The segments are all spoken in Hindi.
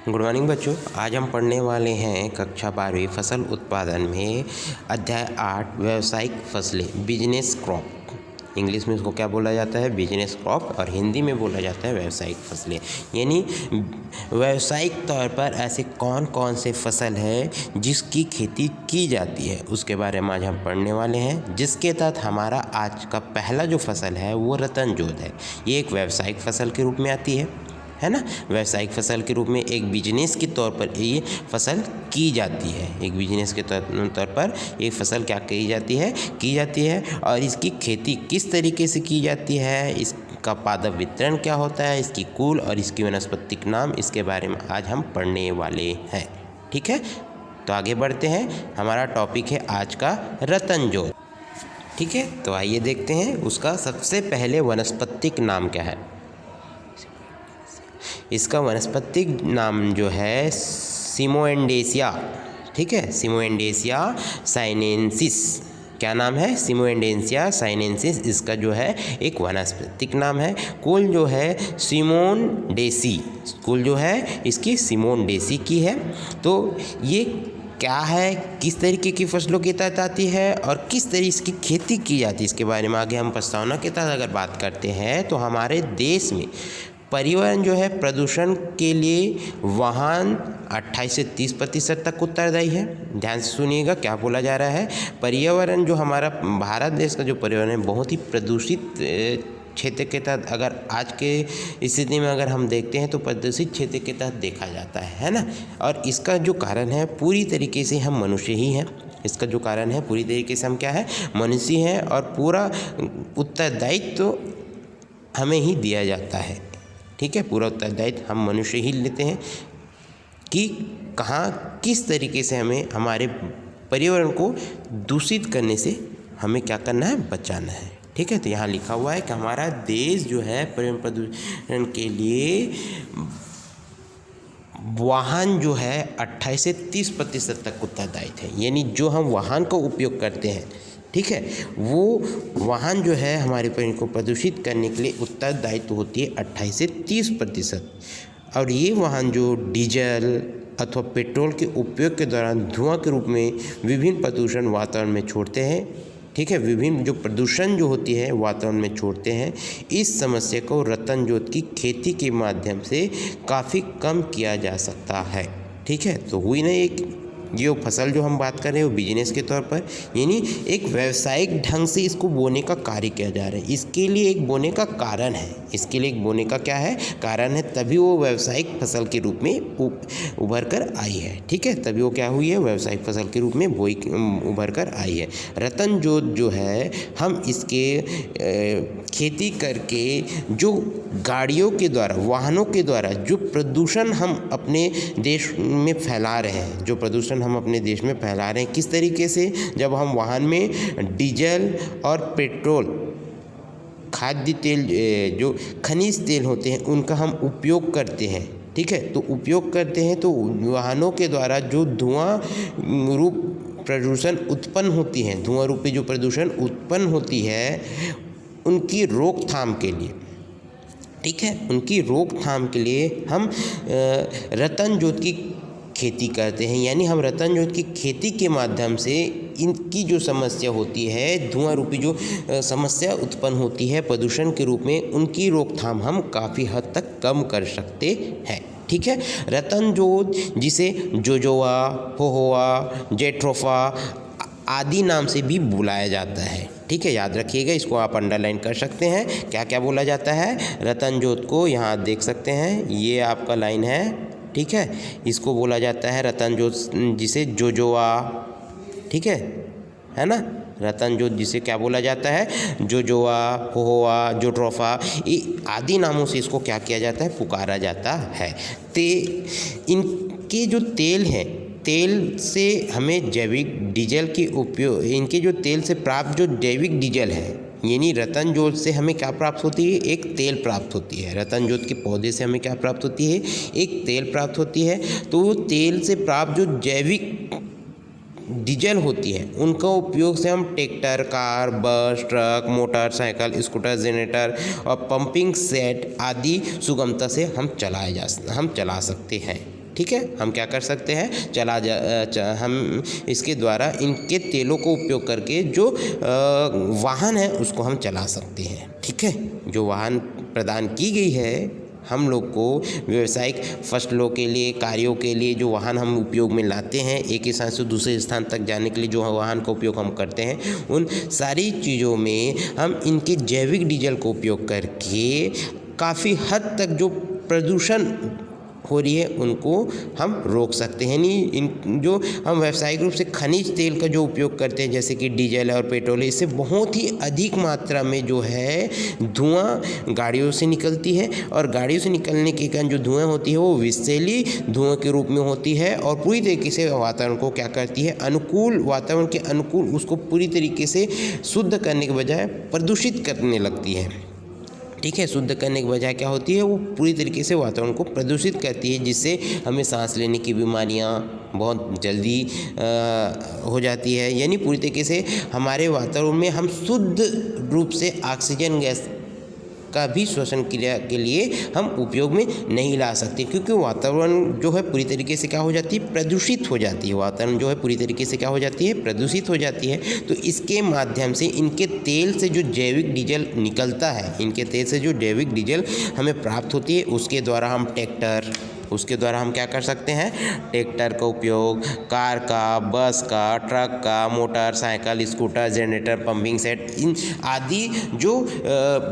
गुड मॉर्निंग बच्चों। आज हम पढ़ने वाले हैं कक्षा 12वीं फसल उत्पादन में अध्याय 8 व्यावसायिक फसलें, बिजनेस क्रॉप। इंग्लिश में इसको क्या बोला जाता है? बिजनेस क्रॉप, और हिंदी में बोला जाता है व्यावसायिक फसलें। यानी व्यावसायिक तौर पर ऐसे कौन कौन से फसल है जिसकी खेती की जाती है, उसके बारे में आज हम पढ़ने वाले हैं। जिसके तहत हमारा आज का पहला जो फसल है वो रतन जोत है। ये एक व्यावसायिक फसल के रूप में आती है ना। व्यावसायिक फसल के रूप में एक बिजनेस के तौर पर ये फसल की जाती है। एक बिजनेस के तौर पर ये फसल क्या की जाती है और इसकी खेती किस तरीके से की जाती है, इसका पादप वितरण क्या होता है, इसकी कुल और इसकी वनस्पतिक नाम, इसके बारे में आज हम पढ़ने वाले हैं। ठीक है, तो आगे बढ़ते हैं। हमारा टॉपिक है आज का रतन जोत। ठीक है, तो आइए देखते हैं उसका सबसे पहले वनस्पतिक नाम क्या है। इसका वनस्पतिक नाम जो है सिमोएंडेसिया। ठीक है, सिमोएंडेसिया साइनेंसिस। क्या नाम है? सिमोएंडेसिया साइनेंसिस इसका जो है एक वनस्पतिक नाम है। कुल जो है सिमोन डेसी, कुल जो है इसकी सिमोन डेसी की है। तो ये क्या है, किस तरीके की फसलों के तहत आती है और किस तरीके की खेती की जाती है, इसके बारे में आगे हम प्रस्तावना के तहत अगर बात करते हैं तो हमारे देश में पर्यावरण जो है प्रदूषण के लिए वाहन 28 से 30% तक उत्तरदायी है। ध्यान से सुनिएगा क्या बोला जा रहा है। पर्यावरण जो हमारा भारत देश का जो पर्यावरण है बहुत ही प्रदूषित क्षेत्र के तहत, अगर आज के स्थिति में अगर हम देखते हैं तो प्रदूषित क्षेत्र के तहत देखा जाता है ना। और इसका जो कारण है पूरी तरीके से हम मनुष्य ही हैं। इसका जो कारण है पूरी तरीके से हम क्या है, मनुष्य हैं, और पूरा उत्तरदायित्व तो हमें ही दिया जाता है। ठीक है, पूरा उत्तरदायित्व हम मनुष्य ही लेते हैं कि कहाँ किस तरीके से हमें हमारे पर्यावरण को दूषित करने से हमें क्या करना है, बचाना है। ठीक है, तो यहाँ लिखा हुआ है कि हमारा देश जो है पर्यावरण प्रदूषण के लिए वाहन जो है 28 से 30% तक उत्तरदायी है। यानी जो हम वाहन का उपयोग करते हैं, ठीक है, वो वाहन जो है हमारे पर्यावरण को प्रदूषित करने के लिए उत्तरदायित्व होती है 28 से 30%। और ये वाहन जो डीजल अथवा पेट्रोल के उपयोग के दौरान धुआं के रूप में विभिन्न प्रदूषण वातावरण में छोड़ते हैं। ठीक है, विभिन्न जो प्रदूषण जो होती है वातावरण में छोड़ते हैं। इस समस्या को रतन जोत की खेती के माध्यम से काफ़ी कम किया जा सकता है। ठीक है, तो हुई ना एक जो फसल जो हम बात कर रहे हैं वो बिजनेस के तौर पर, यानी एक व्यावसायिक ढंग से इसको बोने का कार्य किया जा रहा है। इसके लिए एक बोने का कारण है, इसके लिए एक बोने का क्या है, कारण है, तभी वो व्यावसायिक फसल के रूप में उभर कर आई है। ठीक है, तभी वो क्या हुई है, व्यावसायिक फसल के रूप में उभर कर आई है। रतन जोत जो है हम इसके खेती करके जो गाड़ियों के द्वारा, वाहनों के द्वारा जो प्रदूषण हम अपने देश में फैला रहे हैं, जो प्रदूषण हम अपने देश में फैला रहे हैं, किस तरीके से, जब हम वाहन में डीजल और पेट्रोल, खाद्य तेल, जो खनिज तेल होते हैं उनका हम उपयोग करते हैं। ठीक है, तो उपयोग करते हैं तो वाहनों के द्वारा जो धुआं रूप प्रदूषण उत्पन्न होती है, धुआं रूपी जो प्रदूषण उत्पन्न होती है, उनकी रोकथाम के लिए, ठीक है, उनकी रोकथाम के लिए हम रतन जोत की खेती करते हैं। यानी हम रतन जोत की खेती के माध्यम से इनकी जो समस्या होती है, धुआं रूपी जो समस्या उत्पन्न होती है प्रदूषण के रूप में, उनकी रोकथाम हम काफ़ी हद तक कम कर सकते हैं। ठीक है, रतन जोत जिसे जोजोआ, होहोआ, जेट्रोफा आदि नाम से भी बुलाया जाता है। ठीक है, याद रखिएगा, इसको आप अंडरलाइन कर सकते हैं। क्या क्या बोला जाता है रतन जोत को, यहाँ आप देख सकते हैं, ये आपका लाइन है। ठीक है, इसको बोला जाता है रतन जोत जिसे जोजोआ, ठीक है ना, रतन जोत जिसे क्या बोला जाता है, जोजोआ, होहोआ, जोट्रोफा, ये आदि नामों से इसको क्या किया जाता है, पुकारा जाता है। इनके जो तेल हैं, तेल से हमें जैविक डीजल की उपयोग, इनके जो तेल से प्राप्त जो जैविक डीजल है, यानी रतन जोत से हमें क्या प्राप्त होती है, एक तेल प्राप्त होती है। रतन जोत के पौधे से हमें क्या प्राप्त होती है, एक तेल प्राप्त होती है। तो तेल से प्राप्त जो जैविक डीजल होती है उनका उपयोग से हम ट्रैक्टर, कार, बस, ट्रक, मोटरसाइकिल, स्कूटर, जनरेटर और पंपिंग सेट आदि सुगमता से हम चला सकते हैं। ठीक है, हम क्या कर सकते हैं, हम इसके द्वारा इनके तेलों को उपयोग करके जो वाहन है उसको हम चला सकते हैं। ठीक है, जो वाहन प्रदान की गई है हम लोग को व्यावसायिक फसलों के लिए, कार्यों के लिए जो वाहन हम उपयोग में लाते हैं, एक स्थान से दूसरे स्थान तक जाने के लिए जो वाहन का उपयोग हम करते हैं, उन सारी चीज़ों में हम इनके जैविक डीजल को उपयोग करके काफ़ी हद तक जो प्रदूषण हो रही है उनको हम रोक सकते हैं। यानी इन जो हम व्यावसायिक रूप से खनिज तेल का जो उपयोग करते हैं जैसे कि डीजल और पेट्रोल, इससे बहुत ही अधिक मात्रा में जो है धुआं गाड़ियों से निकलती है और गाड़ियों से निकलने के कारण जो धुआं होती है वो विषैली धुआं के रूप में होती है और पूरी तरीके से वातावरण को क्या करती है, अनुकूल वातावरण के अनुकूल उसको पूरी तरीके से शुद्ध करने के बजाय प्रदूषित करने लगती है। ठीक है, शुद्ध करने के बजाय क्या होती है, वो पूरी तरीके से वातावरण को प्रदूषित करती है, जिससे हमें सांस लेने की बीमारियां बहुत जल्दी हो जाती है। यानी पूरी तरीके से हमारे वातावरण में हम शुद्ध रूप से ऑक्सीजन गैस का भी श्वसन क्रिया के लिए हम उपयोग में नहीं ला सकते, क्योंकि वातावरण जो है पूरी तरीके से क्या हो जाती है, प्रदूषित हो जाती है। वातावरण जो है पूरी तरीके से क्या हो जाती है, प्रदूषित हो जाती है। तो इसके माध्यम से इनके तेल से जो जैविक डीजल निकलता है, इनके तेल से जो जैविक डीजल हमें प्राप्त होती है, उसके द्वारा हम क्या कर सकते हैं, ट्रैक्टर का उपयोग, कार का, बस का, ट्रक का, motorcycle, scooter, generator, pumping set, इन आदि जो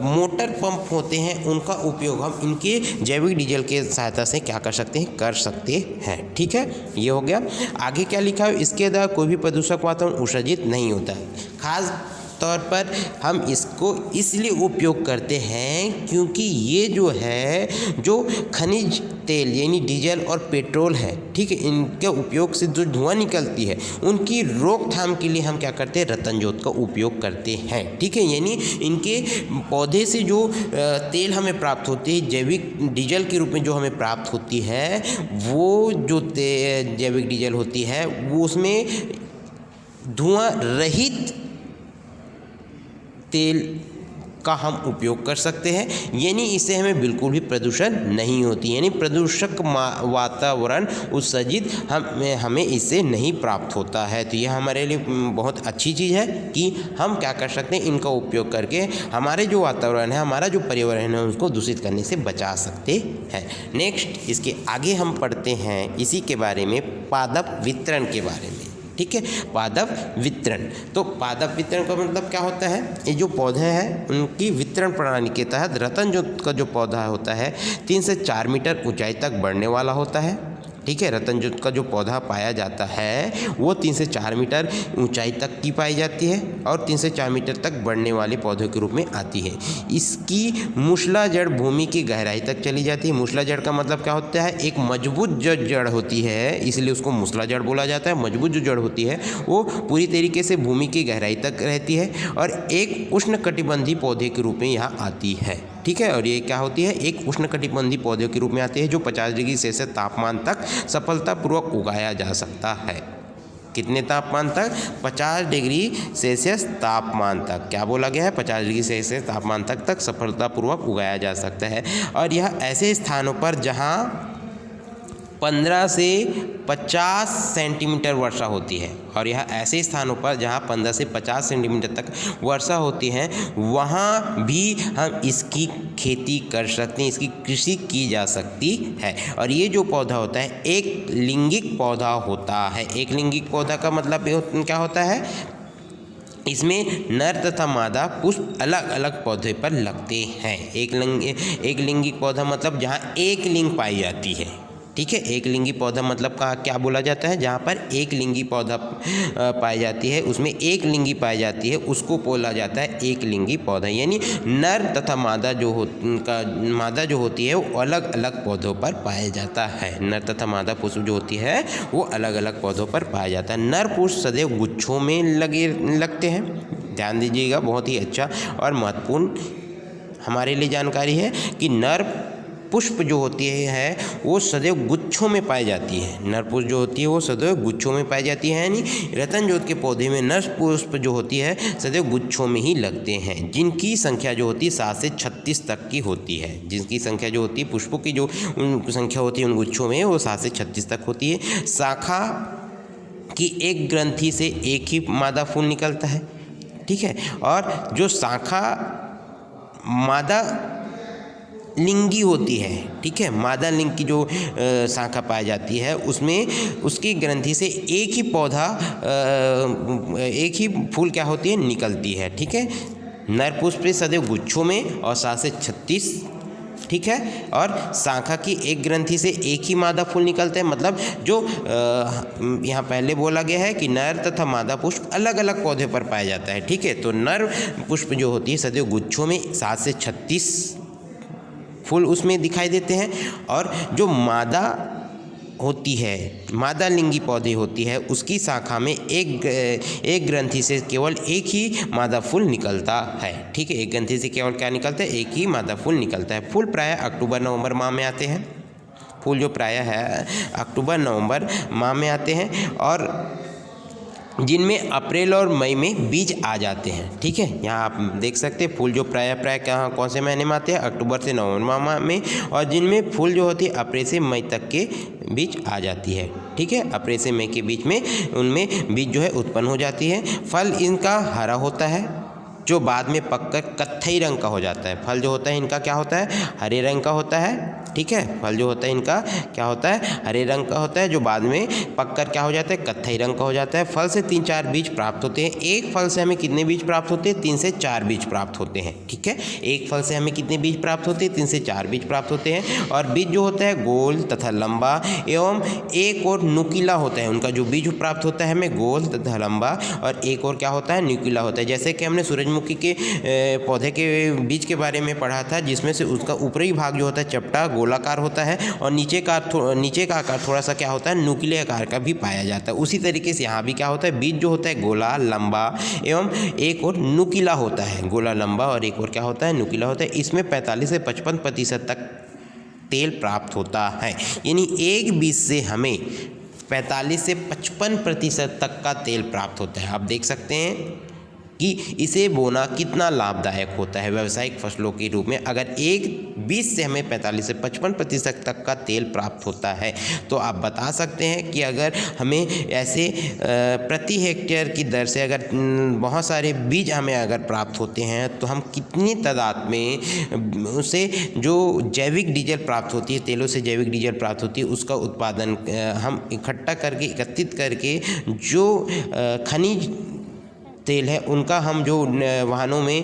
मोटर पंप होते हैं उनका उपयोग हम इनके जैविक डीजल के सहायता से क्या कर सकते हैं, कर सकते हैं। ठीक है, ये हो गया। आगे क्या लिखा है, इसके द्वारा कोई भी प्रदूषक वातावरण उत्सर्जित नहीं होता है। खास तौर पर हम इसको इसलिए उपयोग करते हैं क्योंकि ये जो है जो खनिज तेल यानी डीजल और पेट्रोल है, ठीक है, इनके उपयोग से जो धुआं निकलती है उनकी रोकथाम के लिए हम क्या करते हैं, रतन ज्योत का उपयोग करते हैं। ठीक है, यानी इनके पौधे से जो तेल हमें प्राप्त होती है, जैविक डीजल के रूप में जो हमें प्राप्त होती है, वो जो जैविक डीजल होती है वो उसमें धुआं रहित तेल का हम उपयोग कर सकते हैं। यानी इससे हमें बिल्कुल भी प्रदूषण नहीं होती, यानी प्रदूषक वातावरण उत्सर्जित हमें इससे नहीं प्राप्त होता है। तो यह हमारे लिए बहुत अच्छी चीज़ है कि हम क्या कर सकते हैं, इनका उपयोग करके हमारे जो वातावरण है, हमारा जो पर्यावरण है, उसको दूषित करने से बचा सकते हैं। नेक्स्ट इसके आगे हम पढ़ते हैं इसी के बारे में, पादप वितरण के बारे में। ठीक है, पादप वितरण। तो पादप वितरण का मतलब क्या होता है, ये जो पौधे हैं उनकी वितरण प्रणाली के तहत रतन ज्योत का जो पौधा होता है 3 से 4 मीटर ऊंचाई तक बढ़ने वाला होता है। ठीक है, रतन ज्योत का जो पौधा पाया जाता है वो 3 से 4 मीटर ऊंचाई तक की पाई जाती है और 3 से 4 मीटर तक बढ़ने वाले पौधों के रूप में आती है। इसकी मूसला जड़ भूमि की गहराई तक चली जाती है। मूसला जड़ का मतलब क्या होता है, एक मजबूत जो जड़ होती है, इसलिए उसको मूसला जड़ बोला जाता है। मजबूत जो जड़ होती है वो पूरी तरीके से भूमि की गहराई तक रहती है और एक उष्णकटिबंधीय पौधे के रूप में यहाँ आती है। ठीक है, और ये क्या होती है, एक उष्णकटिबंधीय पौधे के रूप में आती है जो 50 डिग्री सेल्सियस तापमान तक सफलतापूर्वक उगाया जा सकता है। कितने तापमान तक, 50 डिग्री सेल्सियस तापमान तक। क्या बोला गया है, 50 डिग्री सेल्सियस तापमान तक सफलतापूर्वक उगाया जा सकता है। और यह ऐसे स्थानों पर जहाँ 15 से 50 सेंटीमीटर वर्षा होती है, और यह ऐसे स्थानों पर जहाँ 15 से 50 सेंटीमीटर तक वर्षा होती है वहाँ भी हम इसकी खेती कर सकते हैं, इसकी कृषि की जा सकती है। और ये जो पौधा होता है एक लिंगिक पौधा होता है। एक लिंगिक पौधा का मतलब क्या होता है, इसमें नर तथा मादा पुष्प अलग अलग पौधे पर लगते हैं। एक लिंगिक पौधा मतलब जहाँ एक लिंग पाई जाती है। ठीक है, एक लिंगी पौधा मतलब का क्या बोला जाता है, जहाँ पर एक लिंगी पौधा पाई जाती है, उसमें एक लिंगी पाई जाती है, उसको बोला जाता है एक लिंगी पौधा। यानी नर तथा मादा जो होती है वो अलग अलग पौधों पर पाया जाता है। नर तथा मादा पुष्प जो होती है वो अलग अलग पौधों पर पाया जाता है। नर पुष्प सदैव गुच्छों में लगते हैं। ध्यान दीजिएगा, बहुत ही अच्छा और महत्वपूर्ण हमारे लिए जानकारी है कि नर पुष्प जो होती है वो सदैव गुच्छों में पाई जाती है। नर पुष्प जो होती है वो सदैव गुच्छों में पाई जाती है, यानी रतनजोत के पौधे में नर पुष्प जो होती है सदैव गुच्छों में ही लगते हैं, जिनकी संख्या जो होती है 7 से 36 तक की होती है। जिनकी संख्या जो होती है, पुष्पों की जो संख्या होती है उन गुच्छों में, वो 7 से 36 तक होती है। शाखा की एक ग्रंथि से एक ही मादा फूल निकलता है, ठीक है। और जो शाखा मादा लिंगी होती है, ठीक है, मादा लिंग की जो शाखा पाई जाती है उसमें उसकी ग्रंथि से एक ही पौधा एक ही फूल क्या होती है, निकलती है, ठीक है। नर पुष्प सदैव गुच्छों में और 7 से 36, ठीक है। और शाखा की एक ग्रंथि से एक ही मादा फूल निकलते हैं, मतलब जो यहाँ पहले बोला गया है कि नर तथा मादा पुष्प अलग अलग पौधे पर पाया जाता है, ठीक है। तो नर पुष्प जो होती है सदैव गुच्छों में 7 से 36 फूल उसमें दिखाई देते हैं, और जो मादा होती है, मादा लिंगी पौधे होती है, उसकी शाखा में एक ग्रंथि से केवल एक ही मादा फूल निकलता है, ठीक है। एक ग्रंथि से केवल क्या निकलता है, एक ही मादा फूल निकलता है। फूल प्रायः अक्टूबर नवंबर माह में आते हैं। फूल जो प्रायः है अक्टूबर नवंबर माह में आते हैं, और जिनमें अप्रैल और मई में बीज आ जाते हैं, ठीक है। यहाँ आप देख सकते हैं फूल जो प्रायः कहाँ कौन से महीने में आते हैं, अक्टूबर से नवंबर माह में, और जिनमें फूल जो होती है अप्रैल से मई तक के बीज आ जाती है, ठीक है। अप्रैल से मई के बीच में उनमें बीज जो है उत्पन्न हो जाती है। फल इनका हरा होता है, जो बाद में पककर कत्थई रंग का हो जाता है। फल जो होता है इनका क्या होता है, हरे रंग का होता है, ठीक है। फल जो होता है इनका क्या होता है, हरे रंग का होता है, जो बाद में पककर क्या हो जाता है, कत्थई रंग का हो जाता है। फल से 3-4 बीज प्राप्त होते हैं। एक फल से हमें कितने बीज प्राप्त होते हैं, 3 से 4 बीज प्राप्त होते हैं, ठीक है। एक फल से हमें कितने बीज प्राप्त होते हैं, 3 से 4 बीज प्राप्त होते हैं। और बीज जो होता है गोल तथा लंबा एवं एक और नुकीला होता है। उनका जो बीज प्राप्त होता है हमें गोल तथा लंबा, और एक और क्या होता है, नुकीला होता है। जैसे कि हमने सूरजमुखी के पौधे के बीज के बारे में पढ़ा था, जिसमें से उसका ऊपरी भाग जो होता है चपटा गोलाकार होता है, और नीचे का आकार थोड़ा सा क्या होता है, नुकीले आकार का भी पाया जाता है। उसी तरीके से यहाँ भी क्या होता है, बीज जो होता है गोला लंबा एवं एक और नुकीला होता है। गोला लंबा और एक और क्या होता है, नुकीला होता है। इसमें 45 से 55% तक तेल प्राप्त होता है, यानी एक बीज से हमें 45 से 55% तक का तेल प्राप्त होता है। आप देख सकते हैं कि इसे बोना कितना लाभदायक होता है व्यावसायिक फसलों के रूप में। अगर एक बीज से हमें 45 से 55% तक का तेल प्राप्त होता है, तो आप बता सकते हैं कि अगर हमें ऐसे प्रति हेक्टेयर की दर से अगर बहुत सारे बीज हमें अगर प्राप्त होते हैं, तो हम कितनी तादाद में उसे जो जैविक डीजल प्राप्त होती है, तेलों से जैविक डीजल प्राप्त होती है, उसका उत्पादन हम इकट्ठा करके एकत्रित करके जो खनिज तेल है उनका हम जो वाहनों में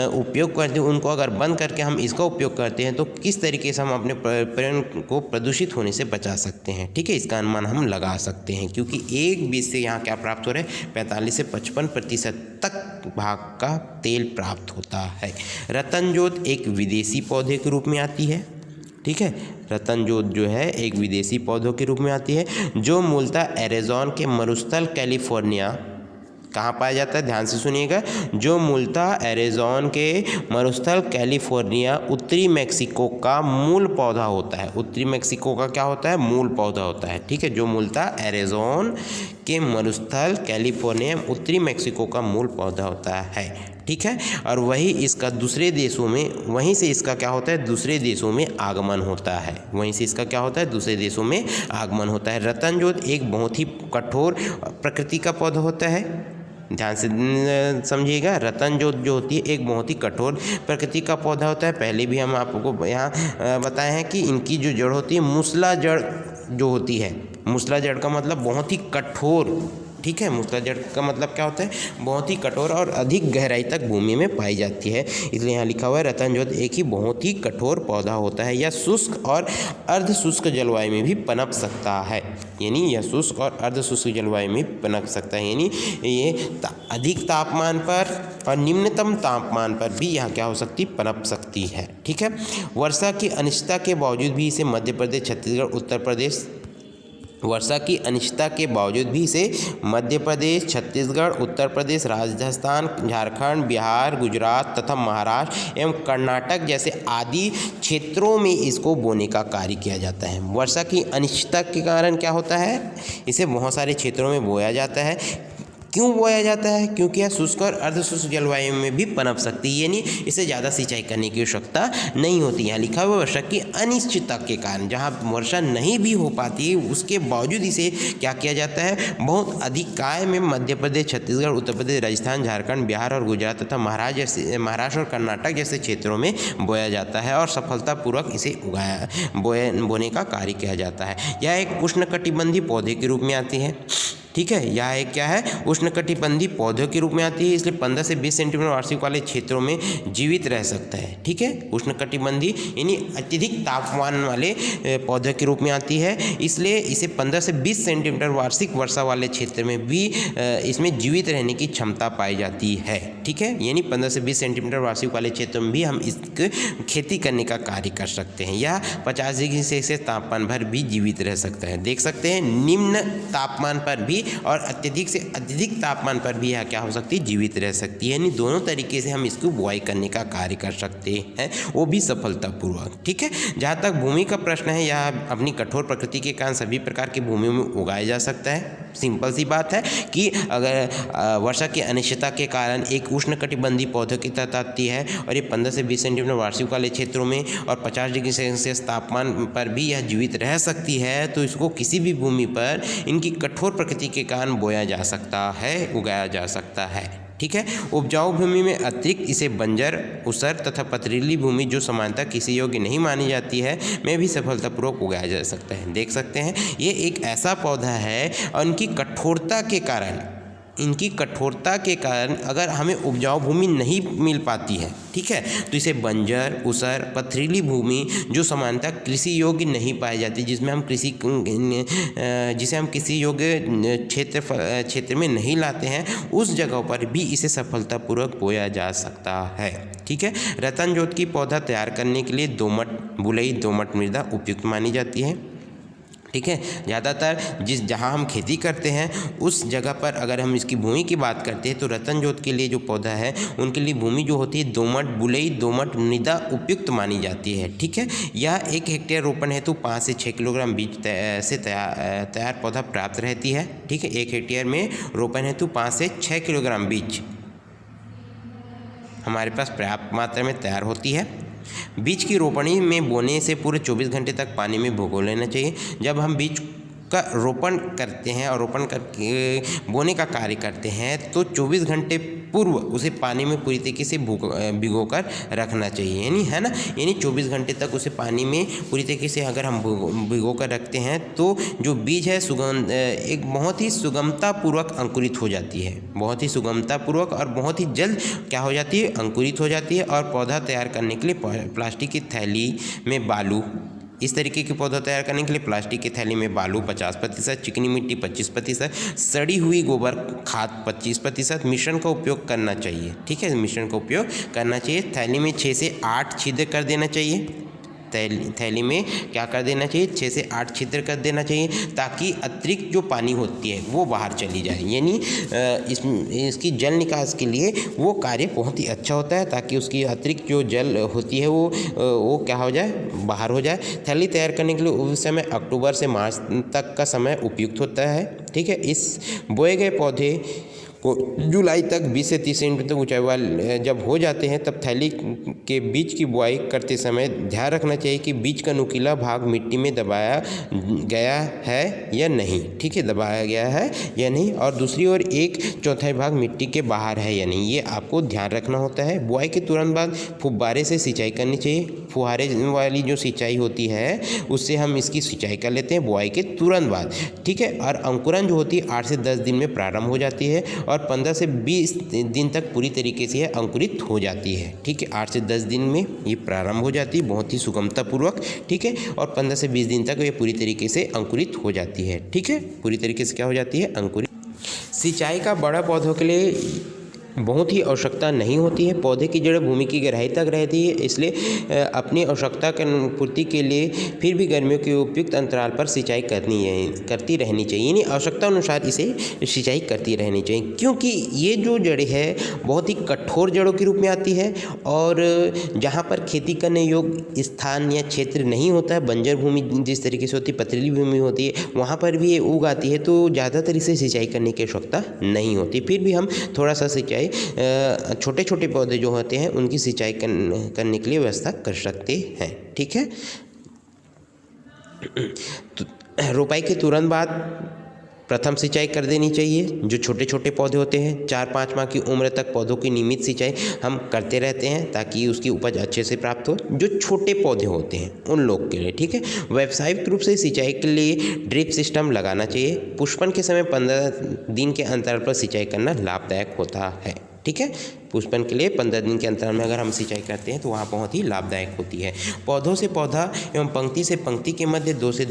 उपयोग करते हैं, उनको अगर बंद करके हम इसका उपयोग करते हैं, तो किस तरीके से हम अपने पर्यावरण को प्रदूषित होने से बचा सकते हैं, ठीक है। इसका अनुमान हम लगा सकते हैं, क्योंकि एक बीज से यहाँ क्या प्राप्त हो रहा है, 45 से 55% तक भाग का तेल प्राप्त होता है। रतनजोत एक विदेशी पौधे के रूप में आती है, ठीक है। रतनजोत जो है एक विदेशी पौधों के रूप में आती है, जो मूलतः एरिज़ोना के मरुस्थल कैलिफोर्निया कहाँ पाया जाता है, ध्यान से सुनिएगा, जो मूलतः एरिज़ोना के मरुस्थल कैलिफोर्निया उत्तरी मैक्सिको का मूल पौधा होता है। उत्तरी मैक्सिको का क्या होता है, मूल पौधा होता है, ठीक है। जो मूलतः एरिज़ोना के मरुस्थल कैलिफोर्निया उत्तरी मैक्सिको का मूल पौधा होता है, ठीक है। और वही इसका दूसरे देशों में, वहीं से इसका क्या होता है, दूसरे देशों में आगमन होता है। वहीं से इसका क्या होता है, दूसरे देशों में आगमन होता है। रतनजोत एक बहुत ही कठोर प्रकृति का पौधा होता है, ध्यान से समझिएगा। रतनजोत जो होती है एक बहुत ही कठोर प्रकृति का पौधा होता है। पहले भी हम आपको यहाँ बताए हैं कि इनकी जो जड़ होती है मूसला जड़ जो होती है, मूसला जड़ का मतलब बहुत ही कठोर, ठीक है। मूसला जड़ का मतलब क्या होता है, बहुत ही कठोर और अधिक गहराई तक भूमि में पाई जाती है। इसलिए यहाँ लिखा हुआ है रतनजोत एक ही बहुत ही कठोर पौधा होता है। यह शुष्क और अर्ध शुष्क जलवायु में भी पनप सकता है, यानी यह शुष्क और अर्ध शुष्क जलवायु में पनप सकता है, यानी ये अधिक तापमान पर और निम्नतम तापमान पर भी यहाँ क्या हो सकती, पनप सकती है, ठीक है। वर्षा की अनिश्चितता के बावजूद भी इसे मध्य प्रदेश, छत्तीसगढ़, उत्तर प्रदेश वर्षा की अनिश्चितता के बावजूद भी इसे मध्य प्रदेश, छत्तीसगढ़, उत्तर प्रदेश, राजस्थान, झारखंड, बिहार, गुजरात तथा महाराष्ट्र एवं कर्नाटक जैसे आदि क्षेत्रों में इसको बोने का कार्य किया जाता है। वर्षा की अनिश्चितता के कारण क्या होता है, इसे बहुत सारे क्षेत्रों में बोया जाता है। क्यों बोया जाता है? क्योंकि यह शुष्क और अर्धशुष्क जलवायु में भी पनप सकती है, यानी इसे ज़्यादा सिंचाई करने की आवश्यकता नहीं होती। यहाँ लिखा हुआ वर्षा की अनिश्चितता के कारण, जहाँ वर्षा नहीं भी हो पाती उसके बावजूद इसे क्या किया जाता है, बहुत अधिक काय में मध्य प्रदेश, छत्तीसगढ़, उत्तर प्रदेश, राजस्थान, झारखंड, बिहार और गुजरात तथा महाराष्ट्र और कर्नाटक जैसे क्षेत्रों में बोया जाता है और सफलतापूर्वक इसे बोने का कार्य किया जाता है। यह एक उष्णकटिबंधीय पौधे के रूप में आती है। ठीक है, यह एक क्या है, उष्णकटिबंधीय पौधों के रूप में आती है, इसलिए 15 से 20 सेंटीमीटर वार्षिक वाले क्षेत्रों में जीवित रह सकता है। ठीक है, उष्णकटिबंधीय यानी अत्यधिक तापमान वाले पौधे के रूप में आती है, इसलिए इसे 15 से 20 सेंटीमीटर वार्षिक वर्षा वाले क्षेत्र में भी इसमें जीवित रहने की क्षमता पाई जाती है। ठीक है, यानी 15 से 20 सेंटीमीटर वार्षिक वाले क्षेत्र में भी हम इसकी खेती करने का कार्य कर सकते हैं। यह 50 डिग्री सेल्सियस तापमान पर भी जीवित रह सकता है। देख सकते हैं, निम्न तापमान पर भी और अत्यधिक से अत्यधिक तापमान पर भी यह क्या हो सकती है, जीवित रह सकती है। यानी दोनों तरीके से हम इसको बुआई करने का कार्य कर सकते हैं, वो भी सफलतापूर्वक। ठीक है, जहाँ तक भूमि का प्रश्न है, यह अपनी कठोर प्रकृति के कारण सभी प्रकार की भूमि में उगाया जा सकता है। सिंपल सी बात है कि अगर वर्षा की अनिश्चितता के कारण एक उष्णकटिबंधीय पौधों की तहत आती है और ये 15 से 20 सेंटीमीटर वार्षिक वाले क्षेत्रों में और 50 डिग्री सेल्सियस तापमान पर भी यह जीवित रह सकती है, तो इसको किसी भी भूमि पर इनकी कठोर प्रकृति के कारण बोया जा सकता है, उगाया जा सकता है। ठीक है, उपजाऊ भूमि में अतिरिक्त इसे बंजर, ऊसर तथा पथरीली भूमि जो सामान्यतः किसी योग्य नहीं मानी जाती है में भी सफलतापूर्वक उगाया जा सकता है। देख सकते हैं, ये एक ऐसा पौधा है और इनकी कठोरता के कारण अगर हमें उपजाऊ भूमि नहीं मिल पाती है, ठीक है, तो इसे बंजर, ऊसर, पथरीली भूमि जो सामान्यतः कृषि योग्य नहीं पाई जाती, जिसे हम किसी योग्य क्षेत्र में नहीं लाते हैं, उस जगह पर भी इसे सफलतापूर्वक बोया जा सकता है। ठीक है, रतन जोत की पौधा तैयार करने के लिए दोमट मृदा उपयुक्त मानी जाती है। ठीक है, ज़्यादातर जहाँ हम खेती करते हैं उस जगह पर अगर हम इसकी भूमि की बात करते हैं तो रतन जोत के लिए जो पौधा है उनके लिए भूमि जो होती है दोमट मृदा उपयुक्त मानी जाती है। ठीक है, यह 1 हेक्टेयर रोपण हेतु 5 से 6 किलोग्राम बीज से तैयार पौधा प्राप्त रहती है। ठीक है, 1 हेक्टेयर में रोपण हेतु 5 से 6 किलोग्राम बीज हमारे पास पर्याप्त मात्रा में तैयार होती है। बीज की रोपणी में बोने से पूरे 24 घंटे तक पानी में भिगो लेना चाहिए। जब हम बीज का रोपण करते हैं और रोपण करके बोने का कार्य करते हैं तो 24 घंटे पूर्व उसे पानी में पूरी तरीके से भिगो कर रखना चाहिए, यानी 24 घंटे तक उसे पानी में पूरी तरीके से अगर हम भिगो कर रखते हैं तो जो बीज है एक बहुत ही सुगमतापूर्वक अंकुरित हो जाती है, बहुत ही सुगमतापूर्वक और बहुत ही जल्द क्या हो जाती है, अंकुरित हो जाती है। और पौधा तैयार करने के लिए प्लास्टिक की थैली में बालू, इस तरीके के पौधा तैयार करने के लिए प्लास्टिक की थैली में बालू 50%, चिकनी मिट्टी 25%, सड़ी हुई गोबर खाद 25% मिश्रण का उपयोग करना चाहिए। ठीक है, मिश्रण का उपयोग करना चाहिए। थैली में 6 से 8 छिद्र कर देना चाहिए। थैली में क्या कर देना चाहिए, 6 से 8 छिद्र कर देना चाहिए ताकि अतिरिक्त जो पानी होती है वो बाहर चली जाए, यानी इसकी जल निकास के लिए वो कार्य बहुत ही अच्छा होता है ताकि उसकी अतिरिक्त जो जल होती है वो क्या हो जाए, बाहर हो जाए। थैली तैयार करने के लिए उस समय अक्टूबर से मार्च तक का समय उपयुक्त होता है। ठीक है, इस बोए गए पौधे को जुलाई तक 20 से 30 सेंटीमीटर तक ऊंचाई वाले जब हो जाते हैं तब थैली के बीज की बुआई करते समय ध्यान रखना चाहिए कि बीज का नुकीला भाग मिट्टी में दबाया गया है या नहीं। ठीक है, दबाया गया है या नहीं, और दूसरी ओर 1/4 भाग मिट्टी के बाहर है या नहीं, ये आपको ध्यान रखना होता है। बुआई के तुरंत बाद फुब्बारे से सिंचाई करनी चाहिए। फुहारे वाली जो सिंचाई होती है उससे हम इसकी सिंचाई कर लेते हैं बुआई के तुरंत बाद। ठीक है, और अंकुरन जो होती है 8 से 10 दिन में प्रारंभ हो जाती है और 15 से 20 दिन तक पूरी तरीके से अंकुरित हो जाती है। ठीक है, 8 से 10 दिन में ये प्रारंभ हो जाती है बहुत ही सुगमतापूर्वक। ठीक है, और 15 से 20 दिन तक ये पूरी तरीके से अंकुरित हो जाती है। ठीक है, पूरी तरीके से क्या हो जाती है, अंकुरित। सिंचाई का बड़ा पौधों के लिए बहुत ही आवश्यकता नहीं होती है। पौधे की जड़ भूमि की गहराई तक रहती है, इसलिए अपनी आवश्यकता की पूर्ति के लिए फिर भी गर्मियों के उपयुक्त अंतराल पर सिंचाई करती रहनी चाहिए, यानी आवश्यकता अनुसार इसे सिंचाई करती रहनी चाहिए। क्योंकि ये जो जड़ें है बहुत ही कठोर जड़ों के रूप में आती है और जहाँ पर खेती करने योग्य स्थान या क्षेत्र नहीं होता है, बंजर भूमि जिस तरीके से होती है, पथरीली भूमि होती है, वहाँ पर भी ये उग आती है, तो ज़्यादातर इसे सिंचाई करने की आवश्यकता नहीं होती। फिर भी हम थोड़ा सा सिंचाई छोटे छोटे पौधे जो होते हैं उनकी सिंचाई करने के लिए व्यवस्था कर सकते हैं। ठीक है, तो रोपाई के तुरंत बाद प्रथम सिंचाई कर देनी चाहिए। जो छोटे छोटे पौधे होते हैं 4-5 माह की उम्र तक पौधों की नियमित सिंचाई हम करते रहते हैं ताकि उसकी उपज अच्छे से प्राप्त हो, जो छोटे पौधे होते हैं उन लोग के लिए। ठीक है, व्यावसायिक रूप से सिंचाई के लिए ड्रिप सिस्टम लगाना चाहिए। पुष्पन के समय 15 दिन के अंतराल पर सिंचाई करना लाभदायक होता है। ठीक है, पुष्पन के लिए 15 दिन के अंतराल में अगर हम सिंचाई करते हैं तो वहाँ बहुत ही लाभदायक होती है। पौधों से पौधा एवं पंक्ति से पंक्ति के मध्य 2 से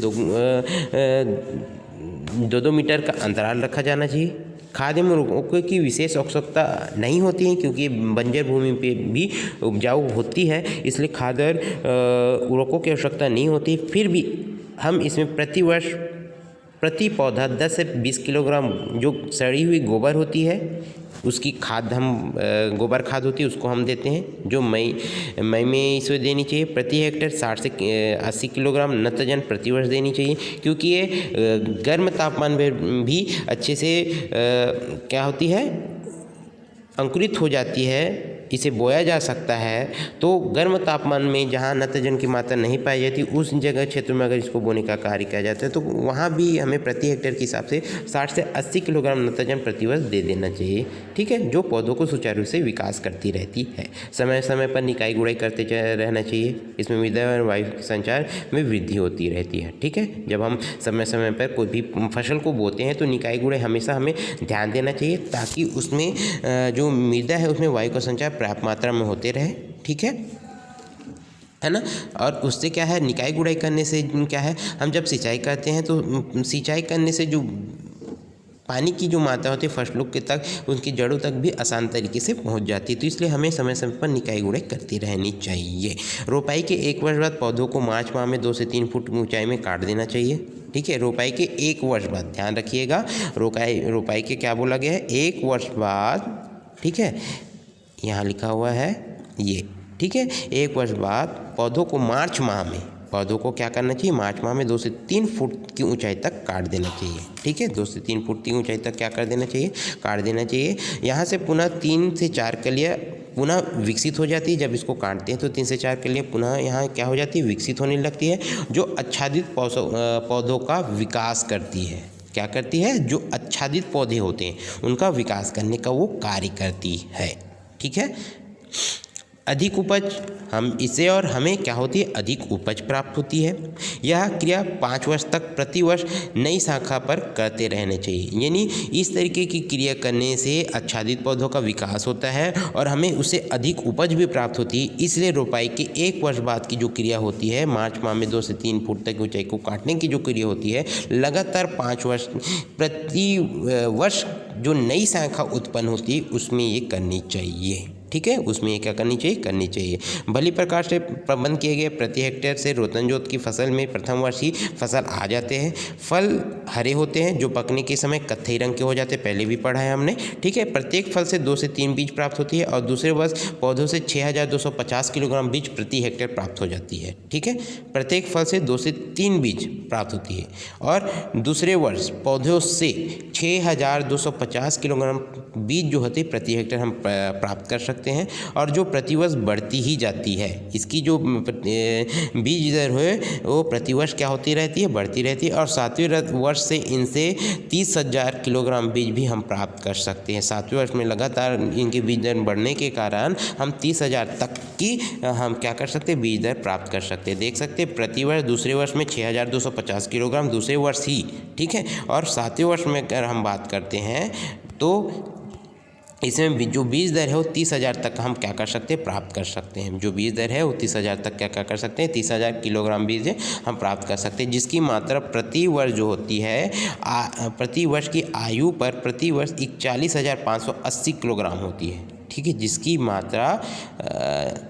2 मीटर का अंतराल रखा जाना चाहिए। खाद एवं उर्वरकों की विशेष आवश्यकता नहीं होती है क्योंकि बंजर भूमि पे भी उपजाऊ होती है, इसलिए खाद और उर्वरकों की आवश्यकता नहीं होती। फिर भी हम इसमें प्रतिवर्ष प्रति पौधा 10 से 20 किलोग्राम जो सड़ी हुई गोबर होती है उसकी खाद हम गोबर खाद होती है उसको हम देते हैं, जो मई में इसे देनी चाहिए। प्रति हेक्टेयर 60 से 80 किलोग्राम नत्रजन प्रतिवर्ष देनी चाहिए, क्योंकि ये गर्म तापमान में भी अच्छे से क्या होती है, अंकुरित हो जाती है, इसे बोया जा सकता है। तो गर्म तापमान में जहाँ नत्रजन की मात्रा नहीं पाई जाती उस जगह क्षेत्र में अगर इसको बोने का कार्य किया जाता है तो वहाँ भी हमें प्रति हेक्टेयर के हिसाब से 60 से 80 किलोग्राम नत्रजन प्रतिवर्ष दे देना चाहिए। ठीक है, जो पौधों को सुचारू रूप से विकास करती रहती है। समय समय पर निकाई गुड़ाई करते रहना चाहिए, इसमें मृदा और वायु के संचार में वृद्धि होती रहती है। ठीक है, जब हम समय समय पर कोई भी फसल को बोते हैं तो निकाई गुड़ाई हमेशा हमें ध्यान देना चाहिए ताकि उसमें जो मृदा है उसमें वायु का संचार पर्याप्त मात्रा में होते रहे। ठीक है ना, और उससे क्या है, निकाई गुड़ाई करने से क्या है, हम जब सिंचाई करते हैं तो सिंचाई करने से जो पानी की जो मात्रा होती है फसलों के तक, उनकी जड़ों तक भी आसान तरीके से पहुंच जाती है। तो इसलिए हमें समय समय पर निकाई गुड़ाई करती रहनी चाहिए। रोपाई के 1 वर्ष बाद पौधों को मार्च माह में 2 से 3 फुट ऊंचाई में काट देना चाहिए। ठीक है, रोपाई के 1 वर्ष बाद, ध्यान रखिएगा, रोपाई के क्या बोला गया है, 1 वर्ष बाद। ठीक है, यहाँ लिखा हुआ है ये। ठीक है, 1 वर्ष बाद पौधों को मार्च माह में, पौधों को क्या करना चाहिए, मार्च माह में 2 से 3 फुट की ऊंचाई तक काट देना चाहिए। ठीक है, 2 से 3 फुट की ऊंचाई तक क्या कर देना चाहिए, काट देना चाहिए। यहाँ से पुनः 3 से 4 कलियाँ पुनः विकसित हो जाती है। जब इसको काटते हैं तो 3 से 4 कलियाँ पुनः यहाँ क्या हो जाती है, विकसित होने लगती है, जो आच्छादित पौधों का विकास करती है। क्या करती है, जो आच्छादित पौधे होते हैं उनका विकास करने का वो कार्य करती है। ठीक है, अधिक उपज हम इससे और हमें क्या होती है, अधिक उपज प्राप्त होती है। यह क्रिया 5 वर्ष तक प्रतिवर्ष नई शाखा पर करते रहने चाहिए, यानी इस तरीके की क्रिया करने से आच्छादित पौधों का विकास होता है और हमें उससे अधिक उपज भी प्राप्त होती है। इसलिए रोपाई के 1 वर्ष बाद की जो क्रिया होती है, मार्च माह में 2 से 3 फुट तक ऊंचाई को काटने की जो क्रिया होती है, लगातार 5 वर्ष प्रति वर्ष जो नई शाखा उत्पन्न होती है उसमें ये करनी चाहिए। ठीक है, उसमें ये क्या करनी चाहिए। भली प्रकार से प्रबंध किए गए प्रति हेक्टेयर से रोतन जोत की फसल में प्रथम वर्ष ही फसल आ जाते हैं। फल हरे होते हैं जो पकने के समय कत्थई रंग के हो जाते हैं, पहले भी पढ़ा है हमने। ठीक है, प्रत्येक फल से 2 से 3 बीज प्राप्त होती है और दूसरे वर्ष पौधों से 6250 किलोग्राम बीज प्रति हेक्टेयर प्राप्त हो जाती है। ठीक है, प्रत्येक फल से 2 से 3 बीज प्राप्त होती है और दूसरे वर्ष पौधों से 6250 किलोग्राम बीज जो होते प्रति हेक्टेयर हम प्राप्त कर सकते हैं और जो प्रतिवर्ष बढ़ती ही जाती है। इसकी जो बीज दर है वो प्रतिवर्ष क्या होती रहती है, बढ़ती रहती है और 7वें वर्ष से इनसे 30,000 किलोग्राम बीज भी हम प्राप्त कर सकते हैं। 7वें वर्ष में लगातार इनकी बीज दर बढ़ने के कारण हम 30,000 तक की हम क्या कर सकते हैं, बीज दर प्राप्त कर सकते हैं। देख सकते हैं प्रतिवर्ष दूसरे वर्ष में 6250 किलोग्राम दूसरे वर्ष ही। ठीक है, और 7वें वर्ष में अगर हम बात करते हैं तो इसमें जो बीज दर है वो 30,000 तक हम क्या कर सकते हैं, प्राप्त कर सकते हैं। जो बीज दर है वो 30,000 तक क्या कर सकते हैं, 30,000 किलोग्राम बीज हम प्राप्त कर सकते हैं, जिसकी मात्रा प्रति वर्ष जो होती है प्रति वर्ष की आयु पर प्रति वर्ष 41,580 किलोग्राम होती है। ठीक है, जिसकी मात्रा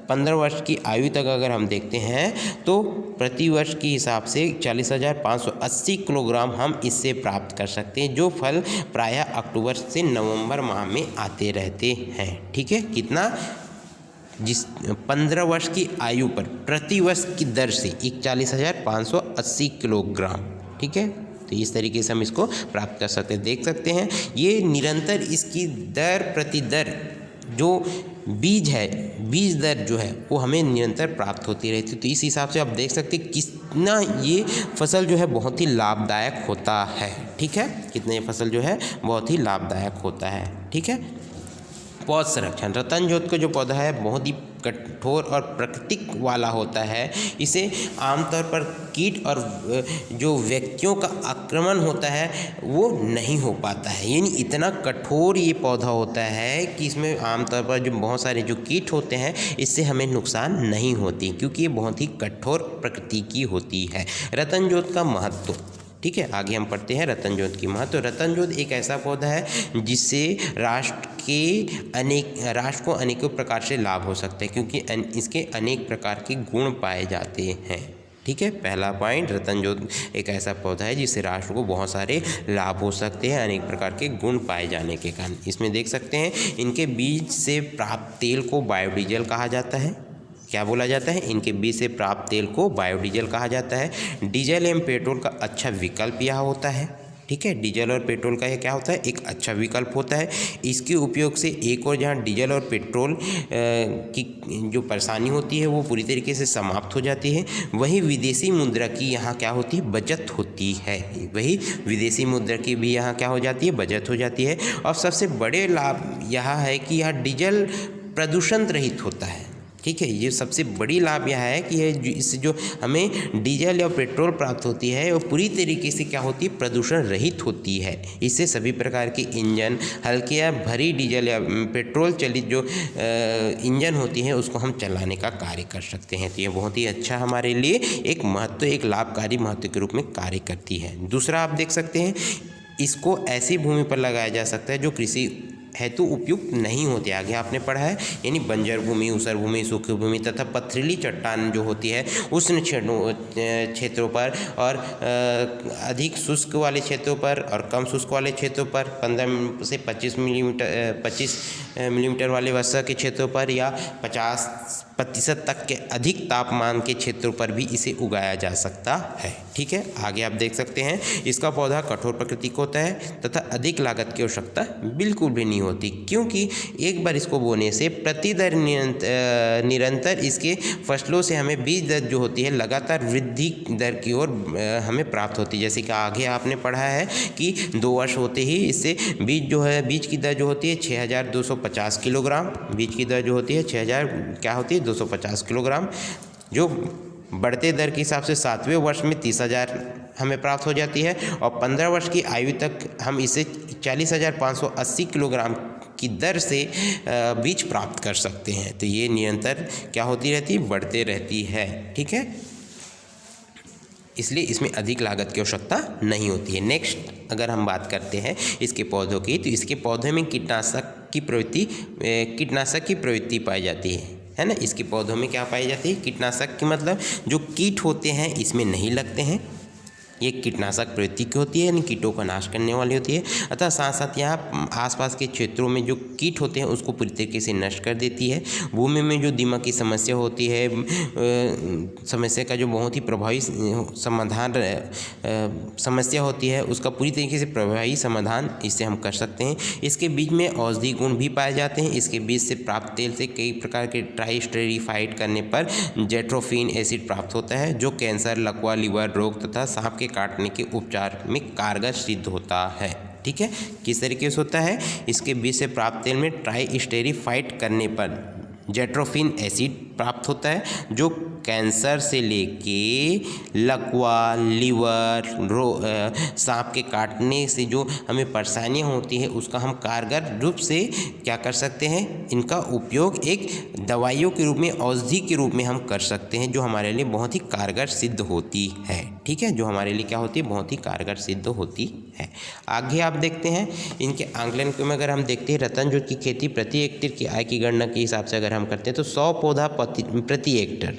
15 वर्ष की आयु तक अगर हम देखते हैं तो प्रति वर्ष के हिसाब से 40,580 किलोग्राम हम इससे प्राप्त कर सकते हैं, जो फल प्रायः अक्टूबर से नवंबर माह में आते रहते हैं। ठीक है, कितना, जिस 15 वर्ष की आयु पर प्रति वर्ष की दर से 41,580 किलोग्राम। ठीक है, तो इस तरीके से हम इसको प्राप्त कर सकते हैं। देख सकते हैं ये निरंतर इसकी दर प्रति दर जो बीज है, बीज दर जो है वो हमें निरंतर प्राप्त होती रहती है। तो इस हिसाब से आप देख सकते हैं कितना ये फसल जो है बहुत ही लाभदायक होता है। ठीक है, कितना ये फसल जो है बहुत ही लाभदायक होता है। ठीक है, पौध संरक्षण, रतन जोत का जो पौधा है बहुत ही कठोर और प्राकृतिक वाला होता है। इसे आमतौर पर कीट और जो व्यक्तियों का आक्रमण होता है वो नहीं हो पाता है, यानी इतना कठोर ये पौधा होता है कि इसमें आमतौर पर जो बहुत सारे जो कीट होते हैं इससे हमें नुकसान नहीं होती, क्योंकि ये बहुत ही कठोर प्रकृति की होती है। रतन जोत का महत्व, ठीक है, आगे हम पढ़ते हैं रतन जोत की महत्व। रतन जोत एक ऐसा पौधा है जिससे राष्ट्र को अनेकों प्रकार से लाभ हो सकते हैं, क्योंकि इसके अनेक प्रकार के गुण पाए जाते हैं। ठीक है, पहला पॉइंट, रतन जोत एक ऐसा पौधा है जिससे राष्ट्र को बहुत सारे लाभ हो सकते हैं अनेक प्रकार के गुण पाए जाने के कारण। इसमें देख सकते हैं इनके बीज से प्राप्त तेल को बायोडीजल कहा जाता है। क्या बोला जाता है, इनके बीज से प्राप्त तेल को बायोडीजल कहा जाता है। डीजल एवं पेट्रोल का अच्छा विकल्प यह होता है। ठीक है, डीजल और पेट्रोल का यह क्या होता है, एक अच्छा विकल्प होता है। इसके उपयोग से एक और जहाँ डीजल और पेट्रोल की जो परेशानी होती है वो पूरी तरीके से समाप्त हो जाती है, वहीं विदेशी मुद्रा की यहाँ क्या होती है, बचत होती है। वही विदेशी मुद्रा की भी यहाँ क्या हो जाती है, बचत हो जाती है। और सबसे बड़े लाभ यह है कि यह डीजल प्रदूषण रहित होता है। ठीक है, ये सबसे बड़ी लाभ यह है कि इससे जो हमें डीजल या पेट्रोल प्राप्त होती है वो पूरी तरीके से क्या होती है, प्रदूषण रहित होती है। इससे सभी प्रकार के इंजन, हल्के या भारी डीजल या पेट्रोल चलित जो इंजन होती हैं उसको हम चलाने का कार्य कर सकते हैं। तो ये बहुत ही अच्छा हमारे लिए एक महत्व, एक लाभकारी महत्व के रूप में कार्य करती है। दूसरा आप देख सकते हैं इसको ऐसी भूमि पर लगाया जा सकता है जो कृषि हेतु उपयुक्त नहीं होते। आगे आपने पढ़ा है, यानी बंजर भूमि, ऊसर भूमि, सूखी भूमि तथा पथरीली चट्टान जो होती है उष्ण क्षेत्रों पर और अधिक शुष्क वाले क्षेत्रों पर और कम शुष्क वाले क्षेत्रों पर 15 से 25 मिलीमीटर वाले वर्षा के क्षेत्रों पर या 50% तक के अधिक तापमान के क्षेत्रों पर भी इसे उगाया जा सकता है। ठीक है, आगे आप देख सकते हैं इसका पौधा कठोर प्रकृति का होता है तथा अधिक लागत की आवश्यकता बिल्कुल भी नहीं होती, क्योंकि एक बार इसको बोने से प्रति दर निरंतर इसके फसलों से हमें बीज दर जो होती है लगातार वृद्धि दर की ओर हमें प्राप्त होती है। जैसे कि आगे आपने पढ़ा है कि 2 वर्ष होते ही इससे बीज की दर जो होती है 6,250 किलोग्राम, बीज की दर जो होती है 6,000 क्या होती है 250 किलोग्राम, जो बढ़ते दर के हिसाब से 7वें वर्ष में 30,000 हमें प्राप्त हो जाती है और 15 वर्ष की आयु तक हम इसे 40,580 किलोग्राम की दर से बीज प्राप्त कर सकते हैं। तो ये निरंतर क्या होती रहती है, बढ़ते रहती है। ठीक है, इसलिए इसमें अधिक लागत की आवश्यकता नहीं होती है। नेक्स्ट अगर हम बात करते हैं इसके पौधों की, तो इसके पौधे में कीटनाशक की प्रवृत्ति पाई जाती है ना। इसके पौधों में क्या पाई जाती है, कीटनाशक की मतलब जो कीट होते हैं इसमें नहीं लगते हैं। ये कीटनाशक प्रवृत्ति की होती है, यानी कीटों का नाश करने वाली होती है। अतः साथ साथ यहाँ आसपास के क्षेत्रों में जो कीट होते हैं उसको पूरी तरीके से नष्ट कर देती है। भूमि में जो दीमक की समस्या होती है, समस्या का जो बहुत ही प्रभावी समस्या होती है उसका पूरी तरीके से प्रभावी समाधान इससे हम कर सकते हैं। इसके बीज में औषधि गुण भी पाए जाते हैं। इसके बीज से प्राप्त तेल से कई प्रकार के ट्राइस्टेरिफाइड करने पर जेट्रोफिन एसिड प्राप्त होता है, जो कैंसर, लकवा, लीवर रोग तथा सांप काटने के उपचार में कारगर सिद्ध होता है। ठीक है, किस तरीके से होता है, इसके बीज से प्राप्त तेल में ट्राइस्टेरिफाइड करने पर जेट्रोफिन एसिड प्राप्त होता है, जो कैंसर से लेके लकवा, लीवर, सांप के काटने से जो हमें परेशानियां होती है उसका हम कारगर रूप से क्या कर सकते हैं, इनका उपयोग एक दवाइयों के रूप में, औषधि के रूप में हम कर सकते हैं, जो हमारे लिए बहुत ही कारगर सिद्ध होती है। ठीक है, जो हमारे लिए क्या होती है, बहुत ही कारगर सिद्ध होती है। आगे आप देखते हैं इनके आंकलन में अगर हम देखते हैं रतन जूट की खेती प्रति हेक्टेयर की आय की गणना के हिसाब से अगर हम करते हैं तो 100 पौधा प्रति हेक्टेयर,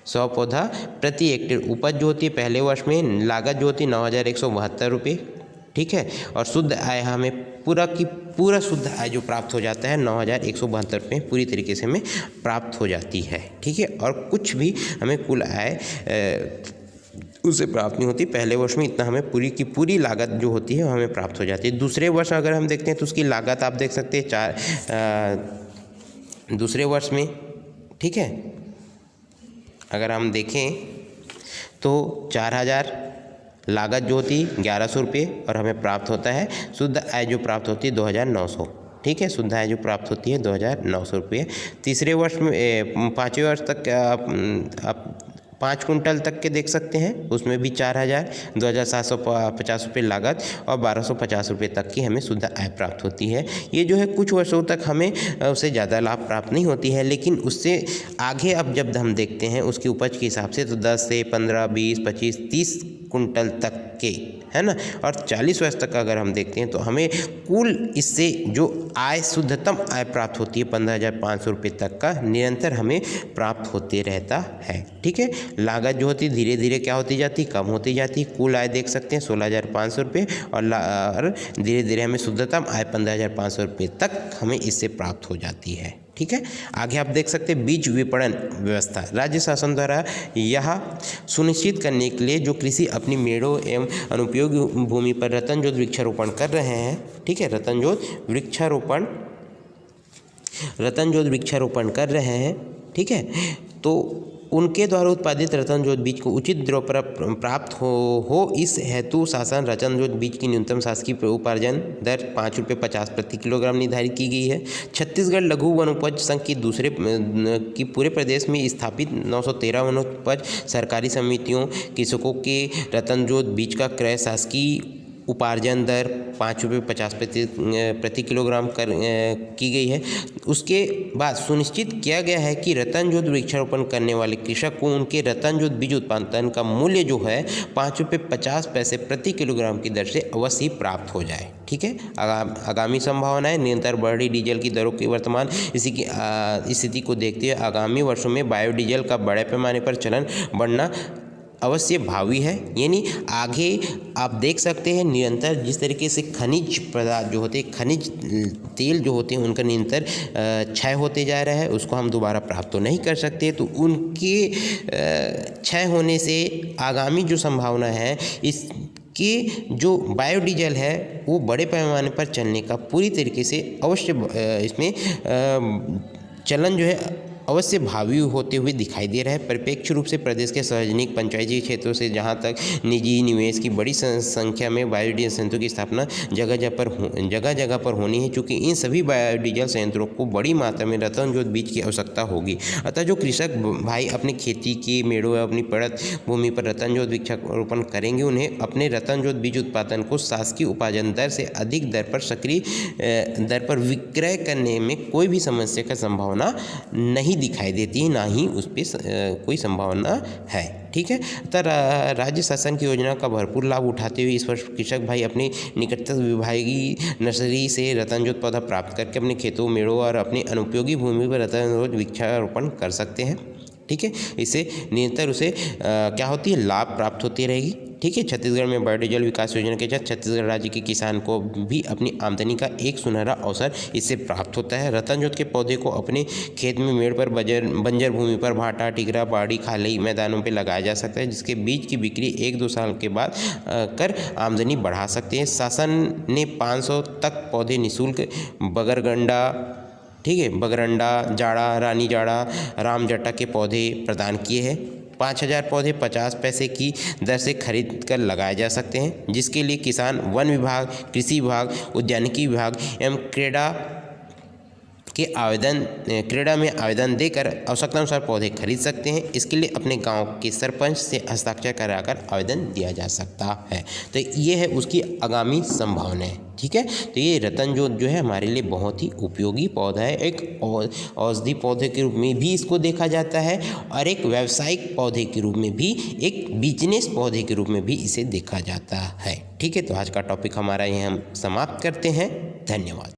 100 पौधा प्रति हेक्टेयर उपज जो होती है पहले वर्ष में, लागत जो होती है 9,172 रुपये। ठीक है, और शुद्ध आय हमें पूरा की पूरा शुद्ध आय जो प्राप्त हो जाता है 9,172 रुपये पूरी तरीके से हमें प्राप्त हो जाती है। ठीक है, और कुछ भी हमें कुल आय उससे प्राप्त नहीं होती, पहले वर्ष में इतना हमें पूरी की पूरी लागत जो होती है वो हमें प्राप्त हो जाती है। दूसरे वर्ष अगर हम देखते हैं तो उसकी लागत आप देख सकते हैं दूसरे वर्ष में, ठीक है, अगर हम देखें तो 4,000 लागत जो होती 1,100 रुपये और हमें प्राप्त होता है शुद्ध आय जो प्राप्त होती है 2,900। ठीक है, शुद्ध आय जो प्राप्त होती है 2,900 रुपये। तीसरे वर्ष में 5वें वर्ष तक आप 5 कुंटल तक के देख सकते हैं, उसमें भी 4,000, 2,750 रुपये लागत और 1,250 रुपये तक की हमें शुद्ध आय प्राप्त होती है। ये जो है कुछ वर्षों तक हमें उससे ज़्यादा लाभ प्राप्त नहीं होती है, लेकिन उससे आगे अब जब हम देखते हैं उसकी उपज के हिसाब से तो 10 से 15, 20, 25, 30 कुंटल तक के, है ना, और 40 वर्ष तक अगर हम देखते हैं तो हमें कुल इससे जो आय शुद्धतम आय प्राप्त होती है 15,500 रुपये तक का निरंतर हमें प्राप्त होते रहता है। ठीक है, लागत जो होती धीरे धीरे क्या होती जाती, कम होती जाती। कुल आय देख सकते हैं 16,500 रुपये और धीरे धीरे हमें शुद्धतम आय 15,500 रुपये तक हमें इससे प्राप्त हो जाती है। ठीक है, आगे आप देख सकते हैं बीज विपणन व्यवस्था राज्य शासन द्वारा यह सुनिश्चित करने के लिए जो कृषि अपनी मेड़ों एवं अनुपयोगी भूमि पर रतनजोत वृक्षारोपण कर रहे हैं। ठीक है, रतनजोत वृक्षारोपण कर रहे हैं। ठीक है, तो उनके द्वारा उत्पादित रतनजोत बीज को उचित दरों पर प्राप्त हो इस हेतु शासन रतनजोत बीज की न्यूनतम शासकीय उपार्जन दर 5 रुपये 50 प्रति किलोग्राम निर्धारित की गई है। छत्तीसगढ़ लघु वनोपज संघ की पूरे प्रदेश में स्थापित 913 वनोपज सहकारी समितियों कृषकों के रतनजोत बीज का क्रय शासकीय उपार्जन दर 5 रुपये 50 प्रति किलोग्राम की गई है। उसके बाद सुनिश्चित किया गया है कि रतनजोत वृक्षारोपण करने वाले कृषक को उनके रतनजोत बीज उत्पादन का मूल्य जो है 5 रुपये 50 पैसे प्रति किलोग्राम की दर से अवश्य प्राप्त हो जाए। ठीक है, आगामी संभावनाएं निरंतर बढ़ रही डीजल की दरों की वर्तमान स्थिति को देखते हुए आगामी वर्षों में बायोडीजल का बड़े पैमाने पर चलन बढ़ना अवश्य भावी है। यानी आगे आप देख सकते हैं निरंतर जिस तरीके से खनिज पदार्थ जो होते हैं, खनिज तेल जो होते हैं उनका निरंतर क्षय होते जा रहा है, उसको हम दोबारा प्राप्त तो नहीं कर सकते। तो उनके क्षय होने से आगामी जो संभावना है इसके जो बायोडीजल है वो बड़े पैमाने पर चलने का पूरी तरीके से अवश्य इसमें चलन जो है अवश्य भावी होते हुए दिखाई दे रहा है। परिप्रेक्ष रूप से प्रदेश के सार्वजनिक पंचायती क्षेत्रों से जहां तक निजी निवेश की बड़ी संख्या में बायोडीजल संयंत्रों की स्थापना जगह जगह पर होनी है, क्योंकि इन सभी बायोडीजल संयंत्रों को बड़ी मात्रा में रतनजोत बीज की आवश्यकता होगी। अतः जो कृषक भाई अपने खेती की मेड़ों या अपनी पड़त भूमि पर रतनजोत वृक्षारोपण करेंगे उन्हें अपने रतनजोत बीज उत्पादन को शासकीय उपार्जन दर से अधिक दर पर सक्रिय दर पर विक्रय करने में कोई भी समस्या का संभावना नहीं दिखाई देती है, ना ही उस पर कोई संभावना है। ठीक है, तो राज्य शासन की योजना का भरपूर लाभ उठाते हुए इस वर्ष कृषक भाई अपने निकटतम विभागीय नर्सरी से रतनजोत पौधा प्राप्त करके अपने खेतों मेड़ों और अपने अनुपयोगी भूमि पर रतनजोत वृक्षारोपण कर सकते हैं। ठीक है, इससे निरंतर उसे क्या होती है, लाभ प्राप्त होती रहेगी। ठीक है, छत्तीसगढ़ में बायोडीजल विकास योजना के तहत छत्तीसगढ़ राज्य के किसान को भी अपनी आमदनी का एक सुनहरा अवसर इससे प्राप्त होता है। रतनजोत के पौधे को अपने खेत में मेड़ पर बंजर भूमि पर भाटा, टिगरा, बाड़ी, खाली मैदानों पर लगाया जा सकता है, जिसके बीज की बिक्री 1-2 साल के बाद कर आमदनी बढ़ा सकते हैं। शासन ने 500 तक पौधे निःशुल्क बगरगंडा, ठीक है, बगरंडा, जाड़ा, रानी जाड़ा, राम जटा के पौधे प्रदान किए हैं। 5,000 पौधे 50 पैसे की दर से खरीद कर लगाए जा सकते हैं, जिसके लिए किसान वन विभाग, कृषि विभाग, उद्यानिकी विभाग एवं क्रीड़ा के क्रीड़ा में आवेदन देकर आवश्यकतानुसार पौधे खरीद सकते हैं। इसके लिए अपने गांव के सरपंच से हस्ताक्षर कराकर आवेदन दिया जा सकता है। तो ये है उसकी आगामी संभावनाएं। ठीक है, तो ये रतन जो है हमारे लिए बहुत ही उपयोगी पौधा है। एक औषधि पौधे के रूप में भी इसको देखा जाता है और एक व्यावसायिक पौधे के रूप में भी, एक बिजनेस पौधे के रूप में भी इसे देखा जाता है। ठीक है, तो आज का टॉपिक हमारा ये हम समाप्त करते हैं। धन्यवाद।